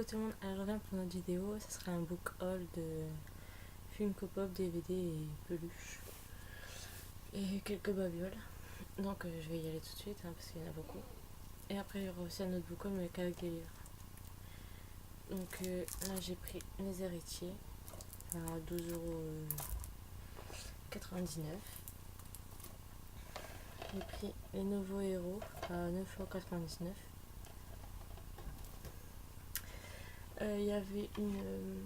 Coucou tout le monde, alors je reviens pour notre vidéo, ça sera un book haul de Funko Pop, DVD et peluches et quelques babioles. Donc je vais y aller tout de suite parce qu'il y en a beaucoup. Et après il y aura aussi un autre book haul mais qu'avec des livres. Donc là j'ai pris Les Héritiers à 12,99 €. J'ai pris Les Nouveaux Héros à 9,99 €. Il y avait une...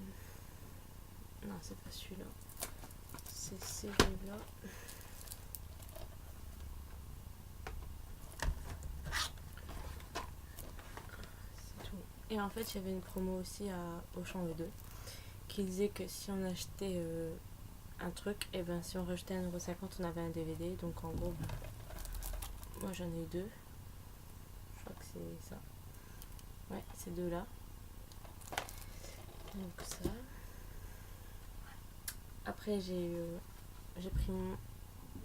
Non, c'est pas celui-là. C'est celui-là. C'est tout. Et en fait, il y avait une promo aussi à Auchan V2 qui disait que si on achetait un truc, et ben si on rajoutait 1,50 € on avait un DVD. Donc en gros, moi j'en ai eu deux. Je crois que c'est ça. Ouais, ces deux-là. Donc ça. Après j'ai pris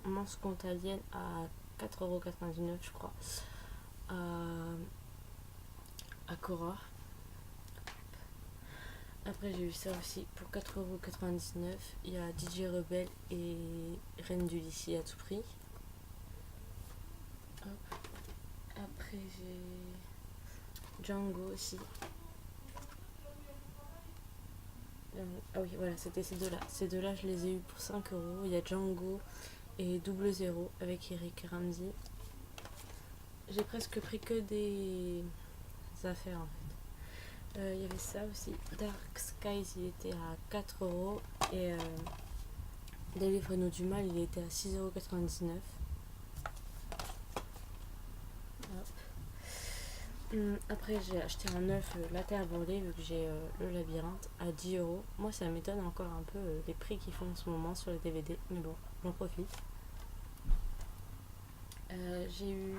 Monstre contre Alien à 4,99 € je crois. À Cora. Après j'ai eu ça aussi pour 4,99 €. Il y a DJ Rebelle et Reine du Lycée à tout prix. Hop. Après j'ai Django aussi. Ah oui, voilà, c'était ces deux-là. Ces deux-là, je les ai eu pour 5 €. Il y a Django et Double Zéro avec Eric Ramsey. J'ai presque pris que des affaires en fait. Il y avait ça aussi. Dark Skies, il était à 4 € et Les Livres nous du Mal, il était à 6,99 €. Après, j'ai acheté en neuf La Terre brûlée, vu que j'ai le labyrinthe à 10 €. Moi, ça m'étonne encore un peu les prix qu'ils font en ce moment sur les DVD, mais bon, j'en profite. J'ai eu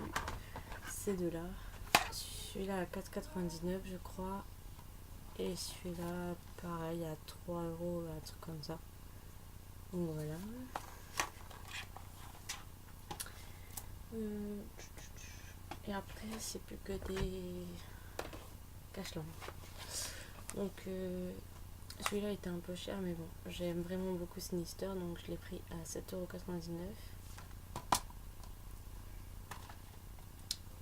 ces deux-là. Celui-là à 4,99 € je crois. Et celui-là, pareil, à 3 €, un truc comme ça. Donc voilà. Et après, c'est plus que des cache-lampes. Donc celui-là était un peu cher, mais bon, j'aime vraiment beaucoup Sinister, donc je l'ai pris à 7,99 €.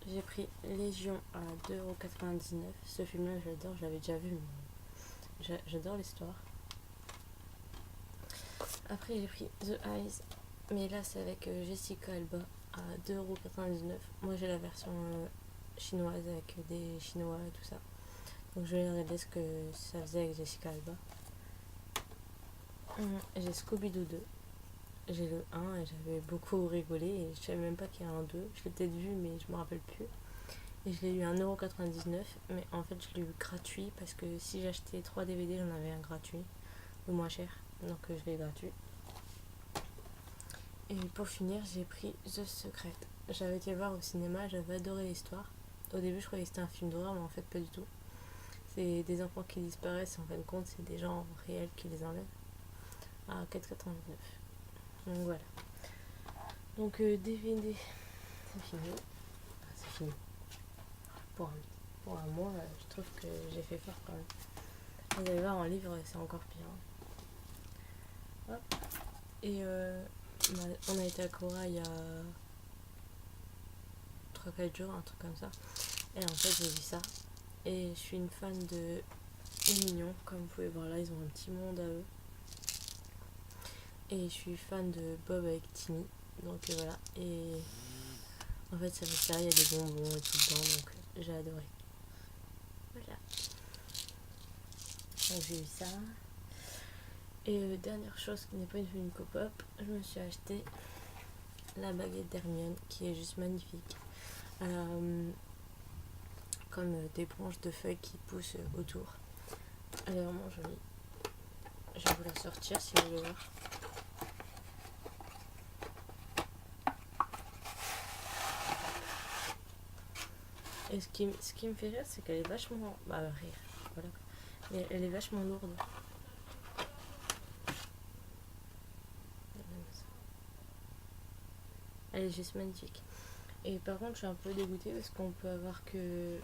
J'ai pris Légion à 2,99 €. Ce film-là, j'adore, je l'avais déjà vu, mais j'adore l'histoire. Après, j'ai pris The Eyes, mais là, c'est avec Jessica Alba à 2,99 €. Moi, j'ai la version chinoise avec des Chinois et tout ça. Donc, je vais regarder ce que ça faisait avec Jessica Alba. J'ai Scooby-Doo 2. J'ai le 1 et j'avais beaucoup rigolé et je savais même pas qu'il y a un 2. Je l'ai peut-être vu, mais je me rappelle plus. Et je l'ai eu à 1,99 €, mais en fait, je l'ai eu gratuit parce que si j'achetais 3 DVD, j'en avais un gratuit, le moins cher. Donc, je l'ai gratuit. Et pour finir, j'ai pris The Secret. J'avais été le voir au cinéma, j'avais adoré l'histoire. Au début, je croyais que c'était un film d'horreur, mais en fait, pas du tout. C'est des enfants qui disparaissent, en fin de compte, c'est des gens réels qui les enlèvent. À 4,99 €. Donc voilà. Donc DVD, c'est fini. Enfin, c'est fini. Pour un mois, je trouve que j'ai fait fort quand même. Vous allez voir, en livre, c'est encore pire. Hop. Et on a été à Cora il y a 3-4 jours, un truc comme ça. Et en fait, j'ai vu ça. Et je suis une fan de Mignon. Comme vous pouvez voir là, ils ont un petit monde à eux. Et je suis fan de Bob avec Timmy. Donc voilà. Et en fait, ça fait ça. Il y a des bonbons et tout dedans. Donc j'ai adoré. Voilà. Donc j'ai eu ça. Et dernière chose qui n'est pas une Funko Pop, je me suis acheté la baguette d'Hermione qui est juste magnifique. Comme des branches de feuilles qui poussent autour. Elle est vraiment jolie. Je vais vous la sortir si vous voulez voir. Et ce qui me fait rire, c'est qu'elle est vachement... Bah, rire, voilà. Mais elle est vachement lourde. Elle est juste magnifique. Et par contre, je suis un peu dégoûtée parce qu'on peut avoir que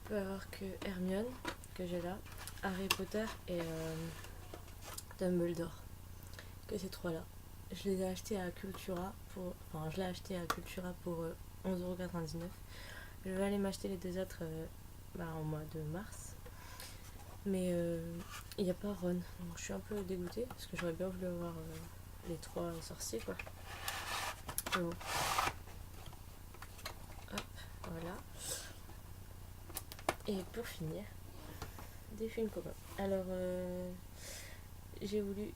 peut avoir que Hermione, que j'ai là, Harry Potter et Dumbledore. Que ces trois-là. Je les ai achetés à Cultura pour. Enfin, je l'ai acheté à Cultura pour 11,99€. Je vais aller m'acheter les deux autres en mois de mars. Mais il n'y a pas Ron. Donc je suis un peu dégoûtée parce que j'aurais bien voulu avoir les trois sorciers quoi. Mais bon. Hop, voilà. Et pour finir, des Funko Pop. Alors j'ai voulu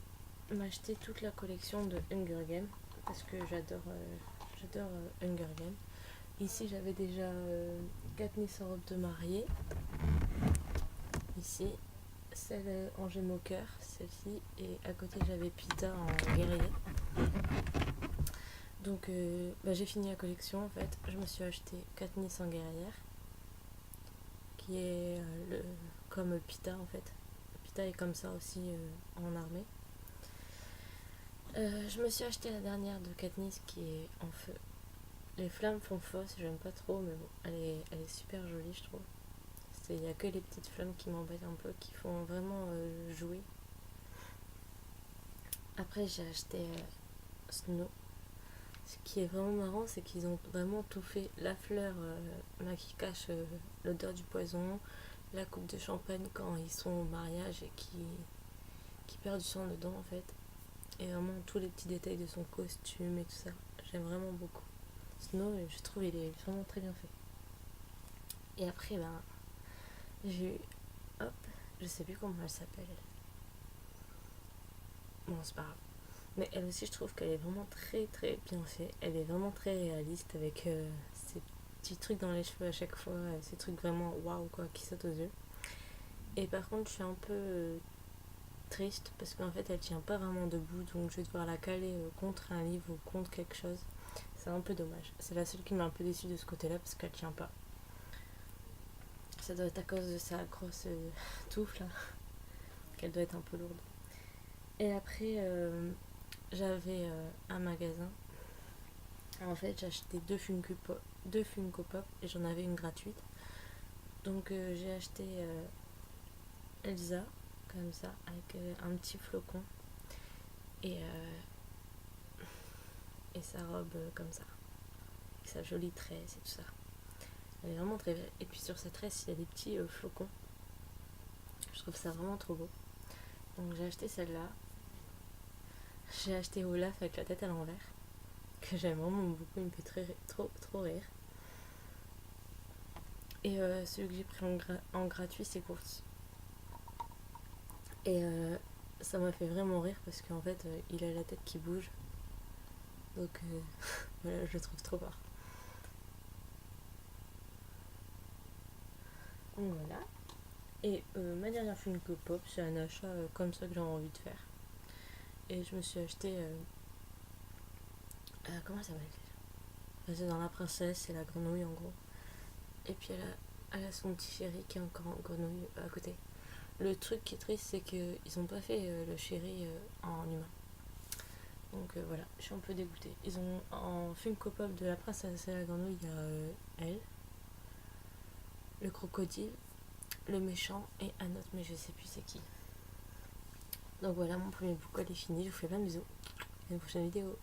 m'acheter toute la collection de Hunger Games parce que j'adore Hunger Games. Ici j'avais déjà Katniss en robe de mariée. Ici celle en gemme au cœur, celle-ci, et à côté j'avais Pita en guerrier. Donc j'ai fini la collection en fait. Je me suis acheté Katniss en guerrière, qui est comme Pita en fait. Pita est comme ça aussi en armée. Je me suis acheté la dernière de Katniss qui est en feu. Les flammes font fausse, j'aime pas trop, mais bon, elle est super jolie, je trouve. Il n'y a que les petites flammes qui m'embêtent un peu, qui font vraiment jouer. Après, j'ai acheté Snow. Ce qui est vraiment marrant, c'est qu'ils ont vraiment tout fait. La fleur qui cache l'odeur du poison, la coupe de champagne quand ils sont au mariage et qui perd du sang dedans, en fait. Et vraiment tous les petits détails de son costume et tout ça. J'aime vraiment beaucoup. Snow, je trouve il est vraiment très bien fait. Et après, j'ai eu, hop, je sais plus comment elle s'appelle. Bon, c'est pas grave. Mais elle aussi, je trouve qu'elle est vraiment très très bien faite. Elle est vraiment très réaliste avec ces petits trucs dans les cheveux à chaque fois, ces trucs vraiment waouh quoi, qui sautent aux yeux. Et par contre, je suis un peu triste parce qu'en fait, elle tient pas vraiment debout, donc je vais devoir la caler contre un livre ou contre quelque chose. C'est un peu dommage. C'est la seule qui m'a un peu déçue de ce côté-là parce qu'elle tient pas. Ça doit être à cause de sa grosse touffe là, qu'elle doit être un peu lourde. Et après, j'avais un magasin. En fait, j'ai acheté deux Funko Pop et j'en avais une gratuite. Donc j'ai acheté Elsa, comme ça, avec un petit flocon et, et sa robe comme ça, avec sa jolie tresse et tout ça. Elle est vraiment très belle. Et puis sur sa tresse, il y a des petits flocons. Je trouve ça vraiment trop beau. Donc j'ai acheté celle-là. J'ai acheté Olaf avec la tête à l'envers, que j'aime vraiment beaucoup, il me fait trop rire. Et celui que j'ai pris en gratuit, c'est Course. Et ça m'a fait vraiment rire parce qu'en fait, il a la tête qui bouge. Donc voilà, je le trouve trop fort. Donc voilà. Et ma dernière Funko Pop, c'est un achat comme ça que j'ai envie de faire. Et je me suis acheté. Comment ça s'appelle déjà? C'est dans La Princesse, c'est la grenouille en gros. Et puis elle a son petit chéri qui est encore en grenouille à côté. Le truc qui est triste, c'est qu'ils n'ont pas fait le chéri en humain. Donc voilà, je suis un peu dégoûtée. Ils ont en Funko Pop de La Princesse et la grenouille, il y a elle, le crocodile, le méchant et un autre, mais je sais plus c'est qui. Donc voilà, mon premier book est fini. Je vous fais plein de bisous. À une prochaine vidéo.